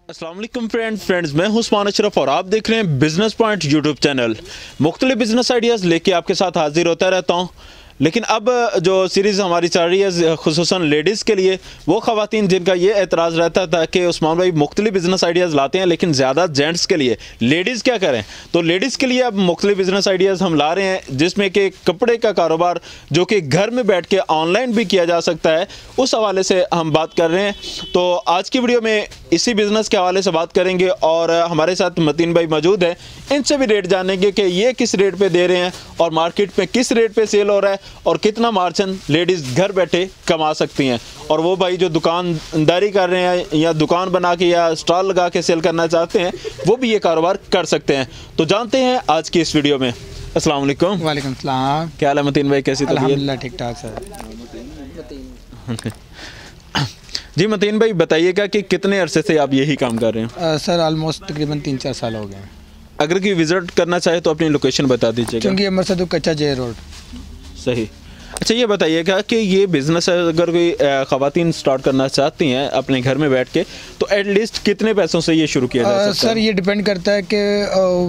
अस्सलाम वालेकुम फ्रेंड्स, मैं हूं उस्मान अशरफ और आप देख रहे हैं बिजनेस पॉइंट यूट्यूब चैनल। मुख्तलिफ बिजनेस आइडियाज़ लेके आपके साथ हाजिर होता रहता हूं। लेकिन अब जो सीरीज़ हमारी चल रही है खुसूसन लेडीज़ के लिए, वो ख़वातीन जिनका ये एतराज़ रहता था कि उस्मान भाई मुख्तलिफ बिजनेस आइडियाज़ लाते हैं लेकिन ज़्यादा जेंट्स के लिए, लेडीज़ क्या करें। तो लेडीज़ के लिए अब मुख्तलिफ बिजनेस आइडियाज़ हम ला रहे हैं, जिसमें कि कपड़े का कारोबार जो कि घर में बैठ के ऑनलाइन भी किया जा सकता है, उस हवाले से हम बात कर रहे हैं। तो आज की वीडियो में इसी बिज़नेस के हवाले से बात करेंगे और हमारे साथ मतीन भाई मौजूद हैं। इनसे भी रेट जानेंगे कि ये किस रेट पे दे रहे हैं और मार्केट में किस रेट पे सेल हो रहा है और कितना मार्जिन लेडीज़ घर बैठे कमा सकती हैं। और वो भाई जो दुकानदारी कर रहे हैं या दुकान बना के या स्टॉल लगा के सेल करना चाहते हैं, वो भी ये कारोबार कर सकते हैं। तो जानते हैं आज की इस वीडियो में। अस्सलाम वालेकुम। वालेकुम सलाम। क्या हाल है मतीन भाई, कैसी तबीयत? अल्हम्दुलिल्लाह ठीक ठाक सर। जी मतीन भाई बताइएगा कि कितने अरसे से आप यही काम कर रहे हैं? सर ऑलमोस्ट तकरीबन 3-4 साल हो गए हैं। अगर कोई विज़िट करना चाहे तो अपनी लोकेशन बता दीजिएगा। क्योंकि अमृतसर कच्चा जे रोड। सही। अच्छा ये बताइएगा कि ये बिज़नेस अगर कोई ख़वातीन स्टार्ट करना चाहती हैं अपने घर में बैठ के, तो एटलीस्ट कितने पैसों से ये शुरू किया जा सकता है? सर ये डिपेंड करता है कि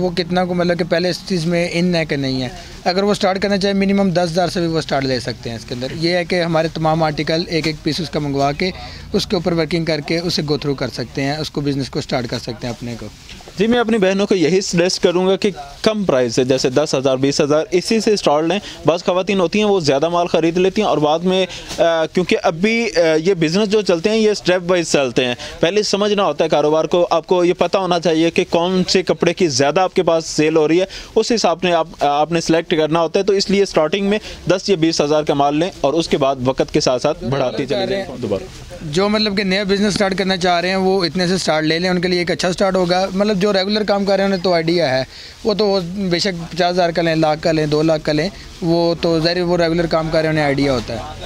वो कितना को मतलब कि पहले इस चीज़ में इन है कि नहीं है। अगर वो स्टार्ट करना चाहे मिनिमम 10,000 से भी वो स्टार्ट ले सकते हैं। इसके अंदर ये है कि हमारे तमाम आर्टिकल एक एक पीस उसका मंगवा के उसके ऊपर वर्किंग करके उसे गो थ्रू कर सकते हैं, उसको बिज़नेस को स्टार्ट कर सकते हैं अपने को। जी मैं अपनी बहनों को यही सजेस्ट करूंगा कि कम प्राइस है, जैसे 10,000 20,000 इसी से स्टार्ट लें। बस ख़वातीन होती हैं वो ज़्यादा माल ख़रीद लेती हैं और बाद में क्योंकि अभी ये बिज़नेस जो चलते हैं ये स्टेप वाइज चलते हैं। पहले समझना होता है कारोबार को, आपको ये पता होना चाहिए कि कौन से कपड़े की ज़्यादा आपके पास सेल हो रही है, उस हिसाब से आपने सेलेक्ट करना होता है। तो इसलिए स्टार्टिंग में 10 या 20,000 का माल लें और उसके बाद वक्त के साथ साथ बढ़ाती चले जाएं दोबारा। जो मतलब कि नया बिज़नेस स्टार्ट करना चाह रहे हैं वो इतने से स्टार्ट ले लें, उनके लिए एक अच्छा स्टार्ट होगा। मतलब जो रेगुलर काम कर रहे हैं उन्हें तो आइडिया है, वो तो बेशक 50,000 का लें, लाख का लें, 2 लाख का लें, वो तो ज़ाहिर वो रेगुलर काम कर रहे हैं उन्हें आइडिया होता है।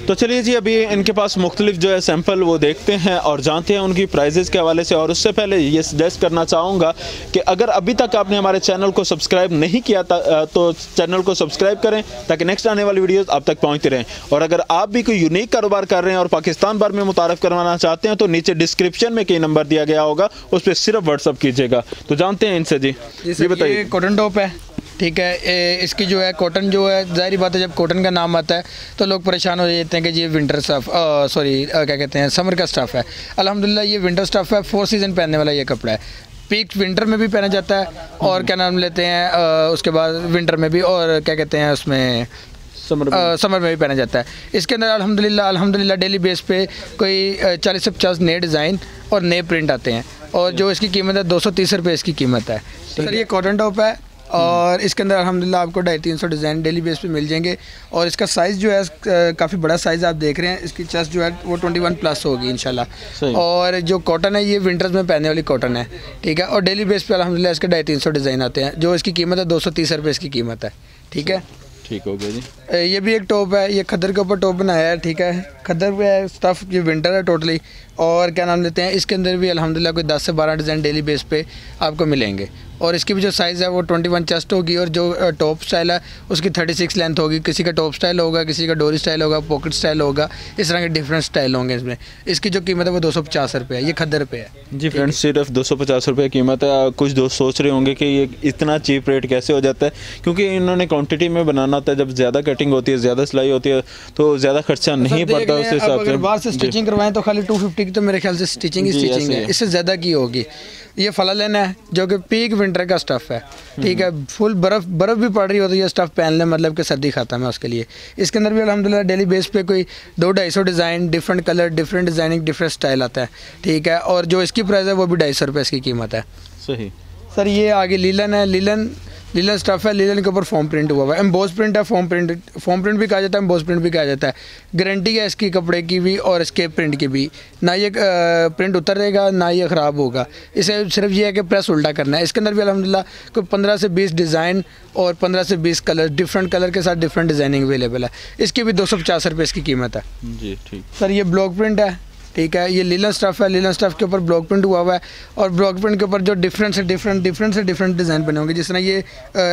तो चलिए जी अभी इनके पास मुख्तलिफ जो है सैंपल वो देखते हैं और जानते हैं उनकी प्राइजेस के हवाले से। और उससे पहले ये सजेस्ट करना चाहूँगा कि अगर अभी तक आपने हमारे चैनल को सब्सक्राइब नहीं किया तो चैनल को सब्सक्राइब करें ताकि नेक्स्ट आने वाली वीडियोस आप तक पहुँचते रहें। और अगर आप भी कोई यूनिक कारोबार कर रहे हैं और पाकिस्तान भर में मुतारफ़ करवाना चाहते हैं तो नीचे डिस्क्रिप्शन में कई नंबर दिया गया होगा, उस पर सिर्फ व्हाट्सअप कीजिएगा। तो जानते हैं इनसे। जी बताइए। कॉटन टॉप है, ठीक है। इसकी जो है कॉटन जो है, ज़ाहिर बात है जब कॉटन का नाम आता है तो लोग परेशान हो जाते हैं कि ये विंटर स्टफ़ क्या कहते हैं समर का स्टफ़ है। अल्हम्दुलिल्लाह ये विंटर स्टफ़ है, 4 सीज़न पहनने वाला ये कपड़ा है। पीक विंटर में भी पहना जाता है और क्या नाम लेते हैं उसके बाद विंटर में भी, और क्या कहते हैं उसमें समर में भी पहना जाता है। इसके अंदर अल्हम्दुलिल्लाह डेली बेस पे कोई 40 से 50 नए डिज़ाइन और नए प्रिंट आते हैं और जो इसकी कीमत है 230 रुपये इसकी कीमत है। सर ये कॉटन टॉप है और इसके अंदर अल्हम्दुलिल्लाह आपको 250-300 डिज़ाइन डेली बेस पे मिल जाएंगे। और इसका साइज़ जो है काफ़ी बड़ा साइज़ आप देख रहे हैं। इसकी चेस्ट जो है वो 21+ होगी इंशाल्लाह। और जो कॉटन है ये विंटर्स में पहनने वाली कॉटन है, ठीक है। और डेली बेस पे अल्हम्दुलिल्लाह इसके 250-300 डिज़ाइन आते हैं, जो इसकी कीमत है 230 रुपये इसकी कीमत है, ठीक है। ठीक हो गया जी। ये भी एक टॉप है, ये खद्दर के ऊपर टॉप बनाया है, ठीक है। खद्दर पे है स्टफ़, ये विंटर है टोटली। और क्या नाम लेते हैं इसके अंदर भी अल्हम्दुलिल्लाह कोई 10 से 12 डिज़ाइन डेली बेस पे आपको मिलेंगे। और इसकी भी जो साइज़ है वो 21 चेस्ट होगी और जो टॉप स्टाइल है उसकी 36 लेंथ होगी। किसी का टॉप स्टाइल होगा, किसी का डोरी स्टाइल होगा, पॉकेट स्टाइल होगा, इस तरह के डिफरेंट स्टाइल होंगे इसमें। इसकी जो कीमत है वो 250 रुपये है, ये खद्दर पे है जी फ्रेंड्स। सिर्फ 250 रुपये कीमत है। कुछ दोस्त सोच रहे होंगे कि ये इतना चीप रेट कैसे हो जाता है, क्योंकि इन्होंने क्वान्टिटी में बनाना होता है। जब ज़्यादा कटिंग होती है, ज़्यादा सिलाई होती है तो ज़्यादा खर्चा नहीं पड़ता उस हिसाब से। बाहर से स्टिचिंग करवाएं तो खाली 250 की तो मेरे ख्याल से स्टिचिंग है, इससे ज़्यादा की होगी। ये फला लेना है जो कि पीक विंटर का स्टफ़ है, ठीक है। फुल बर्फ़ भी पड़ रही होती है, स्टफ़ पहन ले मतलब कि सर्दी ख़त्म है उसके लिए। इसके अंदर भी अल्हम्दुलिल्लाह डेली बेस पे कोई 200-250 design, different colour, different designing, different style आता है, ठीक है। और जो इसकी प्राइस है वो भी 250 रुपये इसकी कीमत है। सही। सर ये आगे लीलन है, लीलन स्टफ़ है। लीलन के ऊपर फॉर्म प्रिंट हुआ है, एम्बोस प्रिंट है। फॉर्म प्रिंट भी कहा जाता है, एम्बोस प्रिंट भी कहा जाता है। गारंटी है इसकी कपड़े की भी और इसके प्रिंट की भी, ना ये प्रिंट उतरेगा ना ये ख़राब होगा। इसे सिर्फ ये है कि प्रेस उल्टा करना है। इसके अंदर भी अल्हम्दुलिल्लाह कोई 15 से 20 डिज़ाइन और 15 से 20 कलर, डिफरेंट कलर के साथ डिफरेंट डिज़ाइनिंग अवेलेबल है। इसकी भी 250 रुपये इसकी कीमत है जी, ठीक। सर ये ब्लॉक प्रिंट है, ठीक है। ये लीलन स्टफ़ है, लीलन स्टफ़ के ऊपर ब्लॉक प्रिंट हुआ हुआ है और ब्लॉक प्रिंट के ऊपर जो डिफरेंट से डिफरेंट डिज़ाइन बने होंगे। जिस तरह ये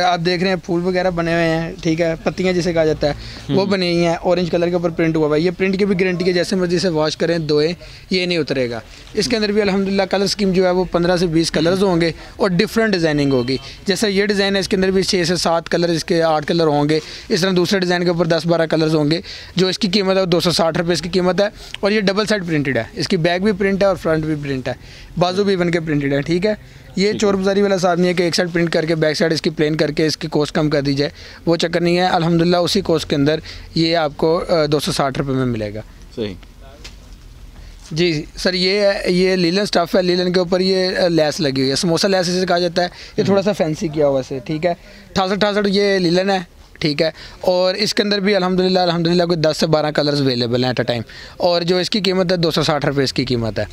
आप देख रहे हैं फूल वगैरह बने हुए हैं, ठीक है, पत्तियाँ जिसे कहा जाता है वो बनी हुई हैं। ऑरेंज कलर के ऊपर प्रिंट हुआ हुआ है। ये प्रिंट की भी गारंटी है, जैसे मर्जी से वॉश करें धोएं ये नहीं उतरेगा। इसके अंदर भी अल्हम्दुलिल्लाह कलर स्कीम जो है वो 15 से 20 कलर्स होंगे और डिफरेंट डिज़ाइनिंग होगी। जैसे ये डिज़ाइन है इसके अंदर भी 6 से 7 कलर, इसके 8 कलर होंगे। इस तरह दूसरे डिज़ाइन के ऊपर 10-12 कलर्स होंगे। जो इसकी कीमत है वो 260 रुपये इसकी कीमत है और ये डबल साइड प्रिंटेड है। इसकी बैक भी प्रिंट है और फ्रंट भी प्रिंट है, बाजू भी बन के प्रिंटेड है, ठीक है। ये चोर बाजारी वाला साथ नहीं है कि एक साइड प्रिंट करके बैक साइड इसकी प्लेन करके इसकी कॉस्ट कम कर दी जाए, वो चक्कर नहीं है। अल्हम्दुलिल्लाह उसी कॉस्ट के अंदर ये आपको 260 रुपये में मिलेगा। सही जी सर, ये लीलन स्टफ़ है। लीलन के ऊपर ये लेस लगी हुई है, समोसा लेस इसे कहा जाता है। ये थोड़ा सा फैंसी किया हुआ है, ठीक है। 68 ये लीलन है, ठीक है। और इसके अंदर भी अल्हम्दुलिल्लाह कोई 10 से 12 कलर्स अवेलेबल हैं एट अ टाइम। और जो इसकी कीमत है 260 रुपये इसकी कीमत है।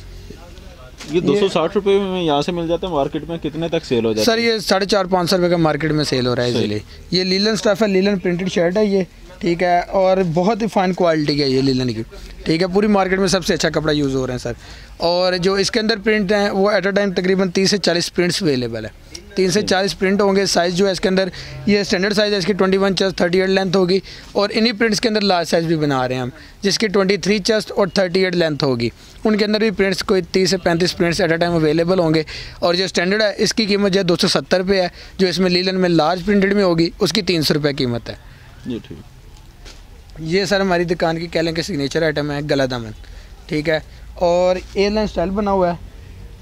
ये 260 रुपये में यहाँ से मिल जाता है, मार्केट में कितने तक सेल हो जाता है? सर ये 450-500 रुपये का मार्केट में सेल हो रहा है इजीली। ये लीलन स्टफ़ है, लीलन प्रिंटेड शर्ट है ये, ठीक है। और बहुत ही फाइन क्वालिटी है ये लीलन की, ठीक है। पूरी मार्केट में सबसे अच्छा कपड़ा यूज़ हो रहा है सर। और जो इसके अंदर प्रिंट हैं वो एट अ टाइम तकरीबन 30 से 40 प्रिंट्स अवेलेबल है। 3 से 40 प्रिंट होंगे। साइज़ जो है इसके अंदर ये स्टैंडर्ड साइज़ है इसकी 21 चेस्ट 38 लेंथ होगी। और इन्हीं प्रिंट्स के अंदर लार्ज साइज़ भी बना रहे हैं हम, जिसकी 23 चेस्ट और 38 लेंथ होगी। उनके अंदर भी प्रिंट्स कोई 30 से 35 prints at a time available होंगे। और जो स्टैंडर्ड है इसकी कीमत जो है 270 रुपये है। जो इसमें लीलन में लार्ज प्रिंटेड में होगी उसकी 300 रुपये कीमत है। जी ठीक। ये सर हमारी दुकान की कह लें कि सिग्नेचर आइटम है, गला दामन, ठीक है। और एयरलाइन स्टाइल बना हुआ है,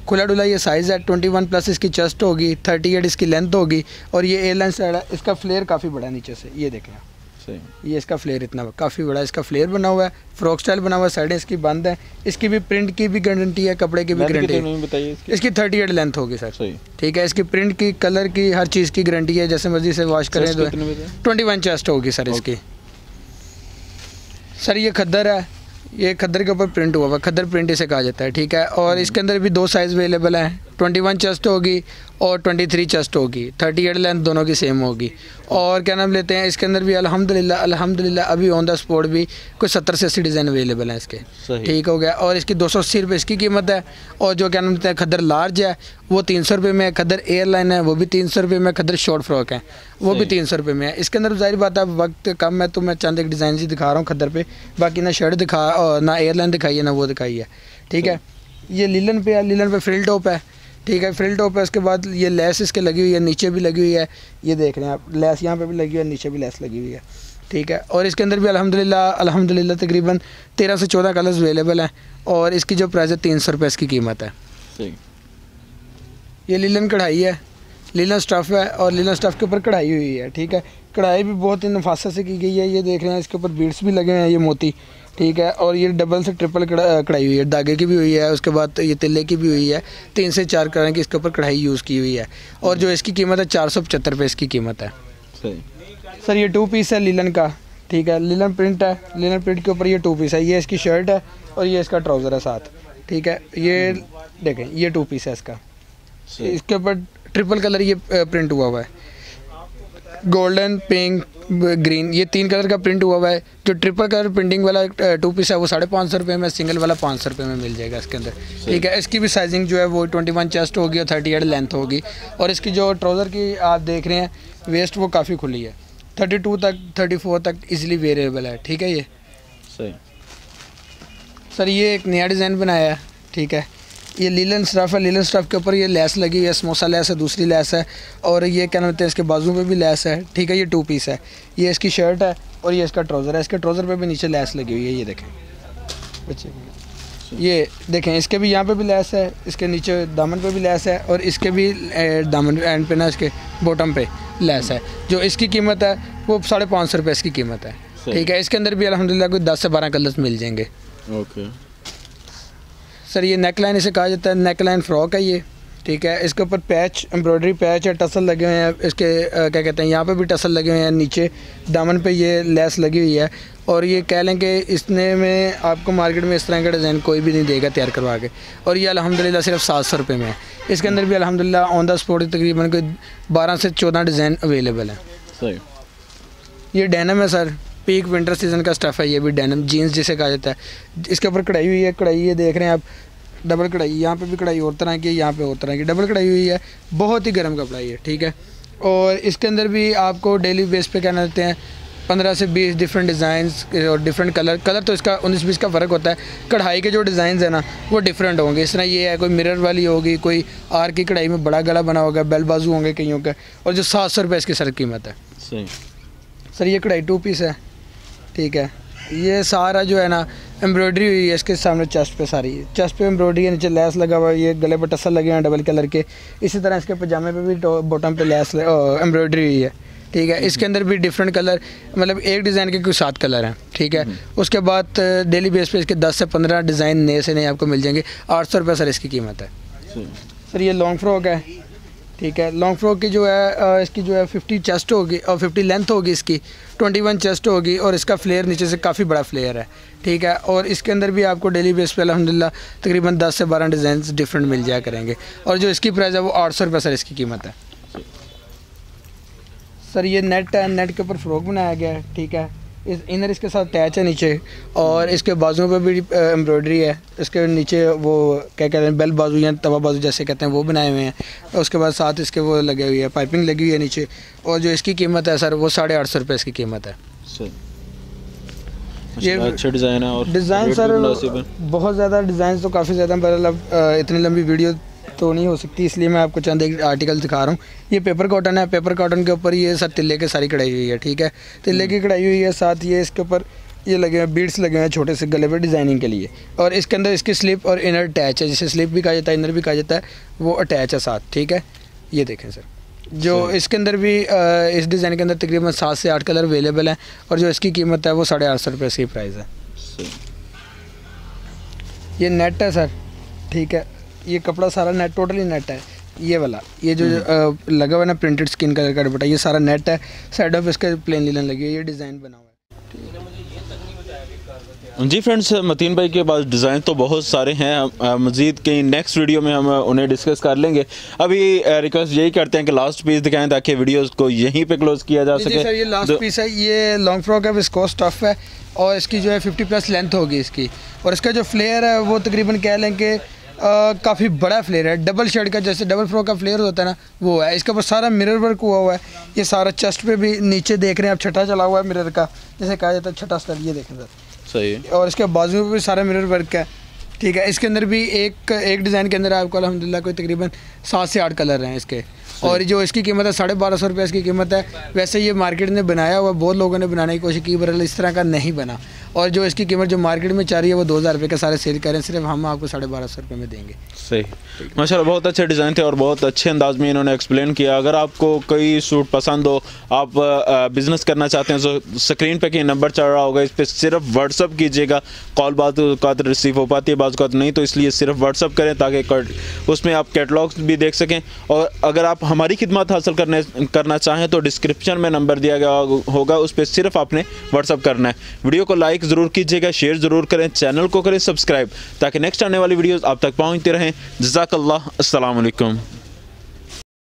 खुला डुला ये साइज़ है। 21 प्लस इसकी चेस्ट होगी, 38 इसकी लेंथ होगी। और ये एयरलाइन स्टाइल है, इसका फ्लेयर काफ़ी बड़ा है नीचे से, ये देखें सही। ये इसका फ्लेयर इतना काफ़ी बड़ा इसका फ्लेयर बना हुआ है। फ्रॉक स्टाइल बना हुआ है, साइडें इसकी बंद है। इसकी भी प्रिंट की भी गारंटी है, कपड़े की भी गारंटी है। इसकी 38 लेंथ होगी सर, ठीक है। इसकी प्रिंट की, कलर की, हर चीज़ की गारंटी है, जैसे मर्जी से वॉश करें। 21 चेस्ट होगी सर इसकी। सर ये खद्दर है, ये खद्दर के ऊपर प्रिंट हुआ हुआ, खद्दर प्रिंट इसे कहा जाता है, ठीक है। और इसके अंदर भी 2 साइज़ अवेलेबल हैं, 21 चेस्ट होगी और 23 चेस्ट होगी। 38 लेंथ दोनों की सेम होगी। और क्या नाम लेते हैं, इसके अंदर भी अल्हम्दुलिल्लाह अभी ऑन द स्पॉट भी कोई 70 से 80 डिज़ाइन अवेलेबल हैं इसके, ठीक हो गया। और इसकी 280 रुपये इसकी कीमत है। और जो क्या नाम लेते हैं खद्दर लार्ज है वो 300 रुपये में है। खद्दर एयरलाइन है वो भी 300 रुपये में। खद्दर शॉर्ट फ्रॉक है वो भी 300 रुपये में है। इसके अंदर जाहिर बात है वक्त कम है तो मैं चंद एक डिज़ाइन ही दिखा रहा हूँ खद्दर पे, बाकी ना शर्ट दिखा और ना एयरलाइन दिखाई है ना वो दिखाई है, ठीक है। ये लीलन पे है, लीलन पे फ्रिल टॉप है, ठीक है। फ्रिल टॉप है। उसके बाद ये लेस इसके लगी हुई है, नीचे भी लगी हुई है, ये देख रहे हैं आप, लेस यहाँ पे भी लगी हुई है, नीचे भी लेस लगी हुई है, ठीक है। और इसके अंदर भी अल्हम्दुलिल्लाह तकरीबन 13 से 14 कलर्स अवेलेबल हैं। और इसकी जो प्राइस है 300 रुपये इसकी कीमत है। ये लीलन कढ़ाई है, लीलन स्टफ़ है और लीलन स्टफ़ के ऊपर कढ़ाई हुई है, ठीक है। कढ़ाई भी बहुत ही नफासत से की गई है, ये देख रहे हैं। इसके ऊपर बीड्स भी लगे हुए हैं, ये मोती, ठीक है। और ये डबल से ट्रिपल कढ़ाई हुई है, धागे की भी हुई है। उसके बाद ये तिल्ले की भी हुई है। 3 से 4 कलर की इसके ऊपर कढ़ाई यूज़ की हुई है। और जो इसकी कीमत है 475 रुपये इसकी कीमत है। सर ये 2 पीस है लीलन का, ठीक है। लीलन प्रिंट है, लीलन प्रिंट के ऊपर ये 2 पीस है। ये इसकी शर्ट है और ये इसका ट्राउज़र है साथ, ठीक है। ये देखें ये 2 पीस है इसका। इसके ऊपर ट्रिपल कलर ये प्रिंट हुआ हुआ है, गोल्डन, पिंक, ग्रीन, ये 3 कलर का प्रिंट हुआ हुआ है। जो ट्रिपल कलर प्रिंटिंग वाला 2 पीस है वो 550 रुपये में, सिंगल वाला 500 रुपये में मिल जाएगा इसके अंदर, ठीक है। इसकी भी साइजिंग जो है वो 21 चेस्ट होगी और 38 लेंथ होगी। और इसकी जो ट्राउज़र की आप देख रहे हैं वेस्ट वो काफ़ी खुली है, 32 तक 34 तक इजीली वेरिएबल है, ठीक है। ये सही। सर ये एक नया डिज़ाइन बनाया है, ठीक है। ये लीलन स्टफ़ है, लीलन स्टफ़ के ऊपर ये लेस लगी हुई है, समोसा लेस है, दूसरी लेस है। और ये क्या नाम है इसके बाजू पे भी लेस है, ठीक है। ये 2 पीस है। ये इसकी शर्ट है और ये इसका ट्राउज़र है। इसके ट्राउज़र पे भी नीचे लेस लगी हुई है, ये देखें बच्चे, ये देखें। इसके भी यहाँ पे भी लेस है, इसके नीचे दामन पे भी लेस है और इसके भी दामन एंड पे ना इसके बॉटम पे लेस है। जो इसकी कीमत है वो 550 रुपये इसकी कीमत है, ठीक है। इसके अंदर भी अल्हम्दुलिल्लाह कोई 10 से 12 कलर्स मिल जाएंगे। ओके सर ये नेक लाइन इसे कहा जाता है, नेक लाइन फ्रॉक है ये, ठीक है। इसके ऊपर पैच, एम्ब्रॉयडरी पैच है, टसल लगे हुए हैं इसके, क्या कहते हैं, यहाँ पे भी टसल लगे हुए हैं, नीचे दामन पे ये लेस लगी हुई है। और ये कह लें कि इसने में आपको मार्केट में इस तरह का डिज़ाइन कोई भी नहीं देगा तैयार करवा के। और ये अल्हम्दुलिल्लाह सिर्फ 700 रुपये में है। इसके अंदर भी अल्हम्दुलिल्लाह ऑन द स्पॉट तकरीबन कोई 12 से 14 डिज़ाइन अवेलेबल है। सही। ये डेनिम है सर, पीक विंटर सीज़न का स्टफ़ है। ये भी डेनिम जीन्स जिसे कहा जाता है। इसके ऊपर कढ़ाई हुई है, कढ़ाई ये देख रहे हैं आप, डबल कढ़ाई, यहाँ पे भी कढ़ाई और तरह की, यहाँ पे और तरह की डबल कढ़ाई हुई है। बहुत ही गर्म कपड़ा ये, ठीक है। और इसके अंदर भी आपको डेली बेस पे क्या देते हैं 15 से 20 डिफरेंट डिज़ाइंस और डिफरेंट कलर तो इसका 19-20 का फ़र्क होता है। कढ़ाई के जो डिज़ाइंस है ना वो डिफरेंट होंगे। इस तरह ये है, कोई मिरर वाली होगी, कोई आर की कढ़ाई में बड़ा गला बना होगा, बेल बाजू होंगे कईयों के, और जो 700 रुपये इसकी सर कीमत है। सही सर ये कढ़ाई 2 पीस है, ठीक है। ये सारा जो है ना एम्ब्रॉयडरी हुई है इसके सामने चेस्ट पे, सारी चेस्ट पे एम्ब्रॉयडरी है, नीचे लेस लगा हुआ है, ये गले पर टसल लगे हैं डबल कलर के। इसी तरह इसके पजामे पे भी बॉटम पे लेस एम्ब्रॉयडरी हुई है, ठीक है। इसके अंदर भी डिफरेंट कलर, मतलब एक डिज़ाइन के कुछ 7 कलर हैं, ठीक है। उसके बाद डेली बेस पे इसके 10 से 15 डिज़ाइन नए से नए आपको मिल जाएंगे। 800 रुपये सर इसकी कीमत है। सर ये लॉन्ग फ्रॉक है, ठीक है। लॉन्ग फ्रॉक की जो है इसकी जो है 50 चेस्ट होगी और 50 लेंथ होगी इसकी, 21 चेस्ट होगी, और इसका फ्लेयर नीचे से काफ़ी बड़ा फ्लेयर है, ठीक है। और इसके अंदर भी आपको डेली बेस पे अल्हम्दुलिल्लाह तकरीबन 10 से 12 डिज़ाइन डिफरेंट मिल जाया करेंगे। और जो इसकी प्राइस है वो 800 रुपये सर इसकी कीमत है। सर ये नेट है, नेट के ऊपर फ्रॉक बनाया गया है, ठीक है। इस इनर इसके साथ अटैच है नीचे, और इसके बाजुओं पे भी एम्ब्रॉयडरी है। इसके नीचे वो क्या कहते हैं बेल बाजू या तवा बाजू जैसे कहते हैं वो बनाए हुए हैं। उसके बाद साथ इसके वो लगे हुई है, पाइपिंग लगी हुई है नीचे। और जो इसकी कीमत है सर वो 850 रुपये इसकी कीमत है। ये अच्छे डिज़ाइन है और डिज़ाइन सर बहुत ज़्यादा डिज़ाइन तो काफ़ी ज़्यादा, मतलब इतनी लंबी वीडियो तो नहीं हो सकती, इसलिए मैं आपको चंद एक आर्टिकल दिखा रहा हूँ। ये पेपर कॉटन है, पेपर कॉटन के ऊपर ये सर तिल्ले के सारी कढ़ाई हुई है, ठीक है। तिल्ले की कढ़ाई हुई है, साथ ये इसके ऊपर ये लगे हुए बीड्स लगे हुए हैं छोटे से गले पे डिज़ाइनिंग के लिए। और इसके अंदर इसकी स्लिप और इनर अटैच है, जिसे स्लिप भी कहा जाता है, इनर भी कहा जाता है, वो अटैच है साथ, ठीक है। ये देखें सर, जो इसके अंदर भी इस डिज़ाइन के अंदर तकरीबन 7 से 8 कलर अवेलेबल हैं। और जो इसकी कीमत है वो 850 रुपये इसकी प्राइस है। ये नेट है सर, ठीक है। ये कपड़ा सारा नेट, टोटली नेट है। ये वाला ये जो लगा हुआ है ना प्रिंटेड स्किन कलर का दुपट्टा, ये सारा नेट है। साइड ऑफ इसके प्लेन लिनन लगी है, ये डिज़ाइन बना हुआ है। जी फ्रेंड्स, मतीन भाई के पास डिज़ाइन तो बहुत सारे हैं, मज़ीद कहीं नेक्स्ट वीडियो में हम उन्हें डिस्कस कर लेंगे। अभी रिक्वेस्ट यही करते हैं कि लास्ट पीस दिखाएं ताकि वीडियोस को यहीं पे क्लोज किया जा सके। सर ये लास्ट पीस है, ये लॉन्ग फ्रॉक है, विस्कोस स्टफ है, और इसकी जो है 50+ लेंथ होगी इसकी। और इसका जो फ्लेयर है वो तकरीबन कह लें कि काफ़ी बड़ा फ्लेयर है, डबल शेड का, जैसे डबल फ्रॉक का फ्लेयर होता है ना वो है। इसके ऊपर सारा मिरर वर्क हुआ है। ये सारा चेस्ट पे भी नीचे देख रहे हैं आप, छठा चला हुआ है मिरर का, जैसे कहा जाता है छठा स्तर, ये देखें सर। सही है। और इसके बाजू में भी सारा मिरर वर्क है, ठीक है। इसके अंदर भी एक डिज़ाइन के अंदर आपको अल्हम्दुलिल्लाह कोई तकरीबन 7 से 8 कलर हैं इसके। और जो इसकी कीमत है 1250 रुपये इसकी कीमत है। वैसे ये मार्केट ने बनाया हुआ, बहुत लोगों ने बनाने की कोशिश की, पर इस तरह का नहीं बना। और जो इसकी कीमत जो मार्केट में चाह रही है वो 2000 रुपये के सारे सेल करें, सिर्फ हम आपको 1250 रुपये में देंगे। सही, माशाल्लाह बहुत अच्छे डिज़ाइन थे और बहुत अच्छे अंदाज में इन्होंने एक्सप्लेन किया। अगर आपको कोई सूट पसंद हो, आप बिज़नेस करना चाहते हैं, तो स्क्रीन पे कहीं नंबर चल रहा होगा, इस पर सिर्फ व्हाट्सअप कीजिएगा। कॉल बात रिसीव हो पाती है, बात नहीं, तो इसलिए सिर्फ व्हाट्सअप करें ताकि उसमें आप कैटलॉग्स भी देख सकें। और अगर आप हमारी खिदमत हासिल करना चाहें तो डिस्क्रिप्शन में नंबर दिया गया होगा, उस पर सिर्फ आपने व्हाट्सअप करना है। वीडियो को लाइक ज़रूर कीजिएगा, शेयर ज़रूर करें, चैनल को करें सब्सक्राइब, ताकि नेक्स्ट आने वाली वीडियोज़ आप तक पहुँचती रहें। जज़ाकल्लाह, अस्सलाम वालेकुम।